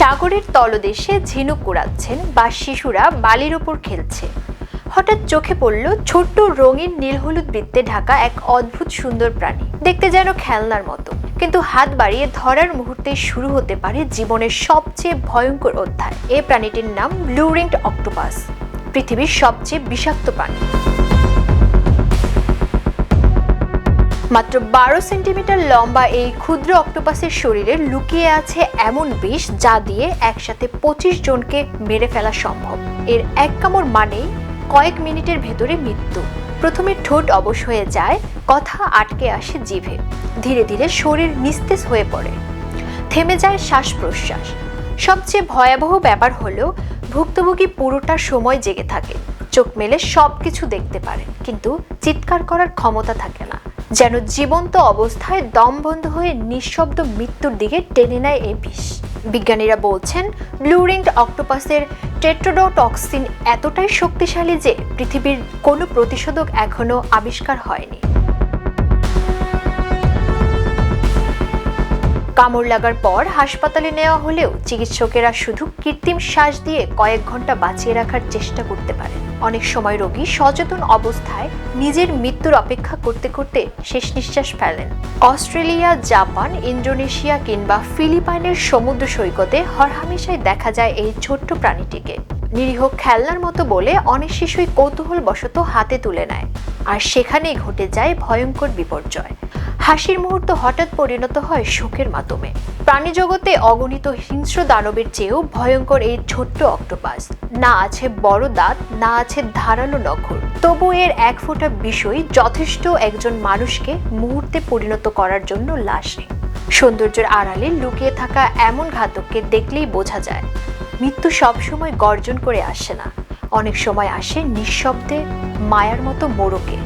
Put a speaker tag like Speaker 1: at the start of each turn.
Speaker 1: সাগরের তলদেশে ঝিনুক কুড়াচ্ছেন বা শিশুরা বালির ওপর খেলছে। হঠাৎ চোখে পড়ল ছোট্ট রঙিন নীল হলুদ বৃত্তে ঢাকা এক অদ্ভুত সুন্দর প্রাণী, দেখতে যেন খেলনার মতো, কিন্তু হাত বাড়িয়ে ধরার মুহূর্তে শুরু হতে পারে জীবনের সবচেয়ে ভয়ঙ্কর অধ্যায়। এই প্রাণীটির নাম ব্লু রিংড অক্টোপাস, পৃথিবীর সবচেয়ে বিষাক্ত প্রাণী। মাত্র 12 সেন্টিমিটার লম্বা এই ক্ষুদ্র অক্টোপাসের শরীরে লুকিয়ে আছে এমন বিষ যা দিয়ে একসাথে 25 জনকে মেরে ফেলা সম্ভব। এর এক কামড় মানেই কয়েক মিনিটের ভেতরে মৃত্যু। প্রথমে ঠোঁট অবশ হয়ে যায়, কথা আটকে আসে জিভে, ধীরে ধীরে শরীর নিস্তেজ হয়ে পড়ে, থেমে যায় শ্বাস প্রশ্বাস। সবচেয়ে ভয়াবহ ব্যাপার হলো ভুক্তভোগী পুরোটা সময় জেগে থাকে, চোখ মেলে সবকিছু দেখতে পারে, কিন্তু চিৎকার করার ক্ষমতা থাকে না। যেন জীবন্ত অবস্থায় দম বন্ধ হয়ে নিঃশব্দ মৃত্যুর দিকে টেনে নেয় এই বিষ। বিজ্ঞানীরা বলছেন ব্লু রিংড অক্টোপাসের টেট্রোডোটক্সিন এতটাই শক্তিশালী যে পৃথিবীর কোনো প্রতিষেধক এখনো আবিষ্কার হয়নি। কামড় লাগার পর হাসপাতালে নেওয়া হলেও চিকিৎসকেরা শুধু কৃত্রিম শ্বাস দিয়ে কয়েক ঘন্টা বাঁচিয়ে রাখার চেষ্টা করতে পারেন। অনেক সময় রোগী সচেতন অবস্থায় নিজের মৃত্যুর অপেক্ষা করতে করতে শেষ নিঃশ্বাস ফেলেন। অস্ট্রেলিয়া, জাপান, ইন্দোনেশিয়া কিংবা ফিলিপাইনের সমুদ্র সৈকতে হরহামেশাই দেখা যায় এই ছোট্ট প্রাণীটিকে। নিরীহ খেলনার মতো বলে অনেক শিশুই কৌতূহলবশত হাতে তুলে নেয়, আর সেখানেই ঘটে যায় ভয়ঙ্কর বিপর্যয়। হাসির মুহূর্ত হঠাৎ পরিণত হয় শোকের মাধ্যমে। প্রাণী জগতে অগণিত হিংস্র দানবের চেয়েও ভয়ঙ্কর এই ছোট্ট অক্টোপাস। না আছে বড় দাঁত, না আছে ধারালো নখর, তবু এর এক ফোঁটা বিষই যথেষ্ট একজন মানুষকে মুহূর্তে পরিণত করার জন্য লাশ নেই। সৌন্দর্যের আড়ালে লুকিয়ে থাকা এমন ঘাতককে দেখলেই বোঝা যায় মৃত্যু সবসময় গর্জন করে আসে না, অনেক সময় আসে নিঃশব্দে, মায়ার মতো মোড়কে।